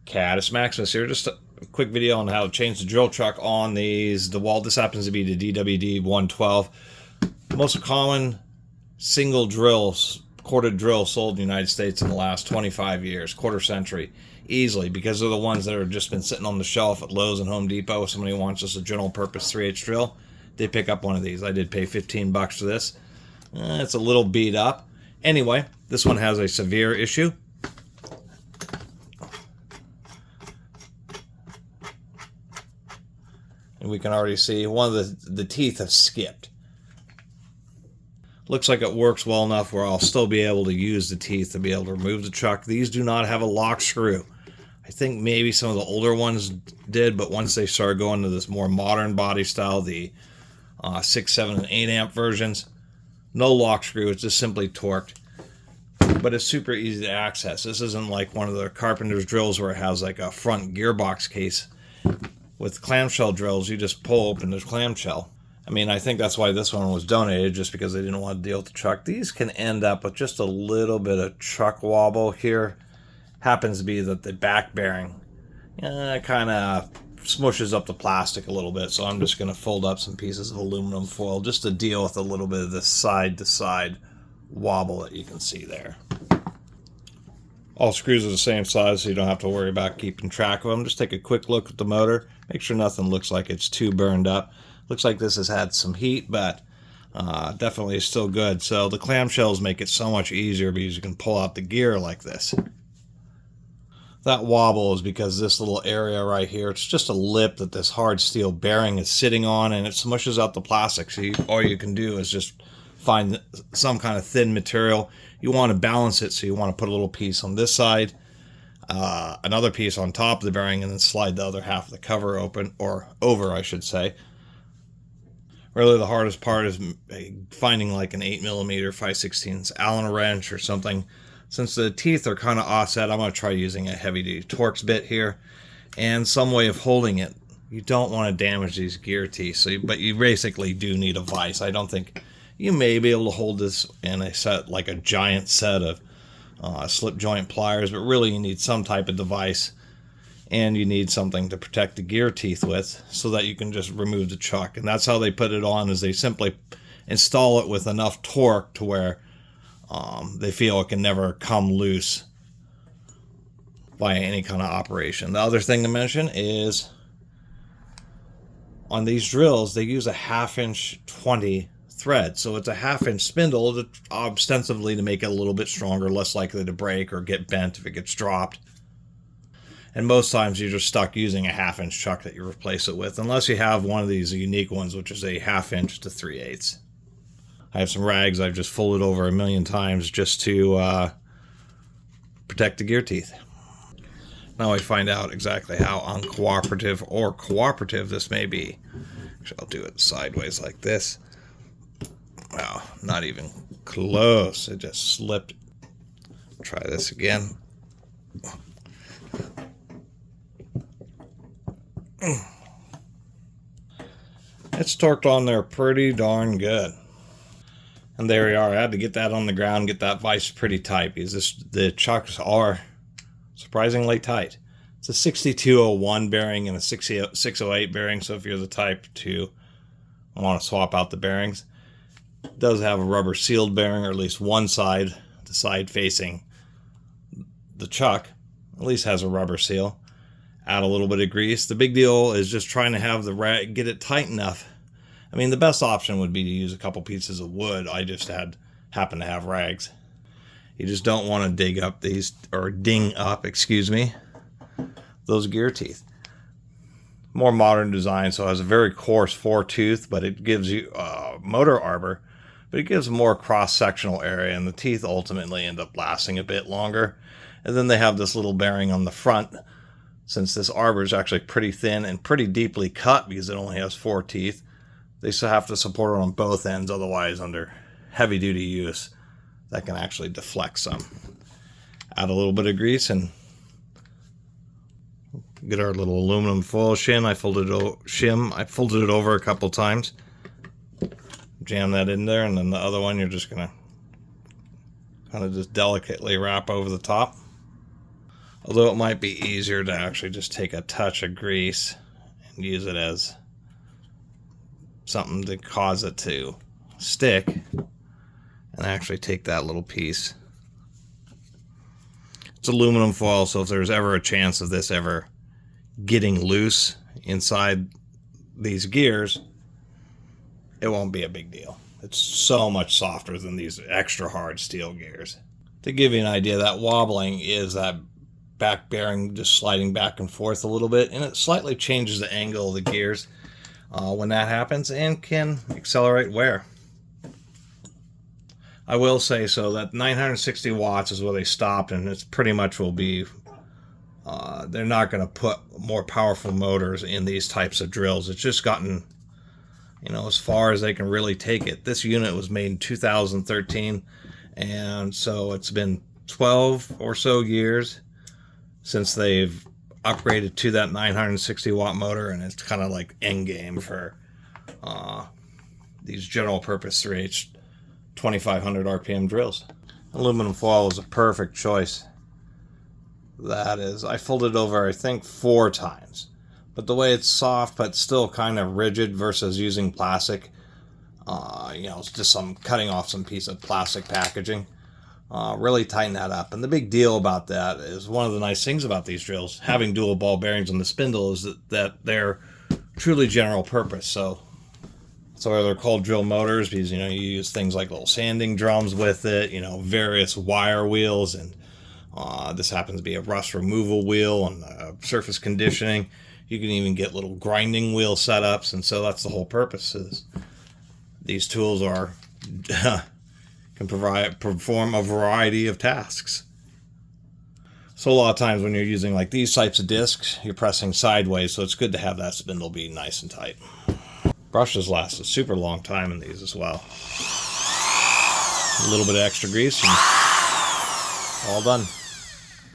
Catus, Maximus here. Just a quick video on how to change the drill chuck on these DeWalt. This happens to be the DWD 112. Most common single drills, quarter drill sold in the United States in the last 25 years, quarter century, easily, because they're the ones that have just been sitting on the shelf at Lowe's and Home Depot. If somebody wants just a general purpose 3/8 drill, they pick up one of these. I did pay 15 bucks for this. It's a little beat up. Anyway, this one has a severe issue. And we can already see one of the teeth have skipped. Looks like it works well enough where I'll still be able to use the teeth to be able to remove the chuck. These do not have a lock screw. I think maybe some of the older ones did, but once they started going to this more modern body style, the 6, 7, and 8 amp versions, no lock screw. It's just simply torqued. But it's super easy to access. This isn't like one of the carpenter's drills where it has like a front gearbox case. With clamshell drills, you just pull open the clamshell. I mean, I think that's why this one was donated, just because they didn't want to deal with the chuck. These can end up with just a little bit of chuck wobble here. Happens to be that the back bearing kind of smushes up the plastic a little bit, so I'm just going to fold up some pieces of aluminum foil just to deal with a little bit of the side-to-side wobble that you can see there. All screws are the same size, so you don't have to worry about keeping track of them. Just take a quick look at the motor. Make sure nothing looks like it's too burned up. Looks like this has had some heat, but definitely is still good. So the clamshells make it so much easier because you can pull out the gear like this. That wobble is because this little area right here, it's just a lip that this hard steel bearing is sitting on, and it smushes out the plastic. So all you can do is just find some kind of thin material. You want to balance it, so you want to put a little piece on this side, another piece on top of the bearing, and then slide the other half of the cover open, or over, I should say. Really, the hardest part is finding like an 8mm 5/16 Allen wrench or something. Since the teeth are kind of offset, I'm going to try using a heavy-duty Torx bit here, and some way of holding it. You don't want to damage these gear teeth, but you basically do need a vise. I don't think you may be able to hold this in a set, like a giant set of slip joint pliers, but really you need some type of device, and you need something to protect the gear teeth with so that you can just remove the chuck. And that's how they put it on, is they simply install it with enough torque to where they feel it can never come loose by any kind of operation. The other thing to mention is on these drills, they use a 1/2" 20 thread. So it's a 1/2" spindle ostensibly to make it a little bit stronger, less likely to break or get bent if it gets dropped. And most times you're just stuck using a 1/2" chuck that you replace it with, unless you have one of these unique ones, which is a 1/2" to 3/8. I have some rags I've just folded over a million times just to protect the gear teeth. Now I find out exactly how uncooperative or cooperative this may be. Actually, I'll do it sideways like this. Wow, not even close. It just slipped. Try this again. It's torqued on there pretty darn good. And there we are. I had to get that on the ground, get that vise pretty tight, because the chucks are surprisingly tight. It's a 6201 bearing and a 608 bearing, so if you're the type to want to swap out the bearings, it does have a rubber sealed bearing, or at least one side, the side facing the chuck, at least has a rubber seal. Add a little bit of grease. The big deal is just trying to have the rag, get it tight enough. I mean, the best option would be to use a couple pieces of wood. I just happen to have rags. You just don't want to dig up these, or ding up, excuse me, those gear teeth. More modern design, so it has a very coarse 4-tooth, but it gives you motor arbor, but it gives more cross-sectional area, and the teeth ultimately end up lasting a bit longer. And then they have this little bearing on the front. Since this arbor is actually pretty thin and pretty deeply cut because it only has 4 teeth, they still have to support it on both ends, otherwise under heavy-duty use, that can actually deflect some. Add a little bit of grease and get our little aluminum foil shim. I folded it over a couple times. Jam that in there, and then the other one you're just going to kind of just delicately wrap over the top. Although it might be easier to actually just take a touch of grease and use it as something to cause it to stick, and actually take that little piece. It's aluminum foil, so if there's ever a chance of this ever getting loose inside these gears, it won't be a big deal. It's so much softer than these extra hard steel gears. To give you an idea, that wobbling is that back bearing just sliding back and forth a little bit, and it slightly changes the angle of the gears when that happens, and can accelerate wear. I will say so that 960 watts is where they stopped, and it's pretty much will be they're not going to put more powerful motors in these types of drills. It's just gotten, you know, as far as they can really take it. This unit was made in 2013, and so it's been 12 or so years since they've upgraded to that 960 watt motor, and it's kind of like end game for these general purpose 3H 2500 RPM drills. Aluminum foil is a perfect choice. That is, I folded over I think 4 times, but the way it's soft but still kind of rigid versus using plastic, you know, it's just cutting off some piece of plastic packaging, really tighten that up. And the big deal about that is, one of the nice things about these drills, having dual ball bearings on the spindle, is that they're truly general purpose. So they're called drill motors because, you know, you use things like little sanding drums with it, you know, various wire wheels, and this happens to be a rust removal wheel and surface conditioning. You can even get little grinding wheel setups, and so that's the whole purpose. Is these tools are can perform a variety of tasks. So a lot of times when you're using like these types of discs, you're pressing sideways, so it's good to have that spindle be nice and tight. Brushes last a super long time in these as well. A little bit of extra grease and all done.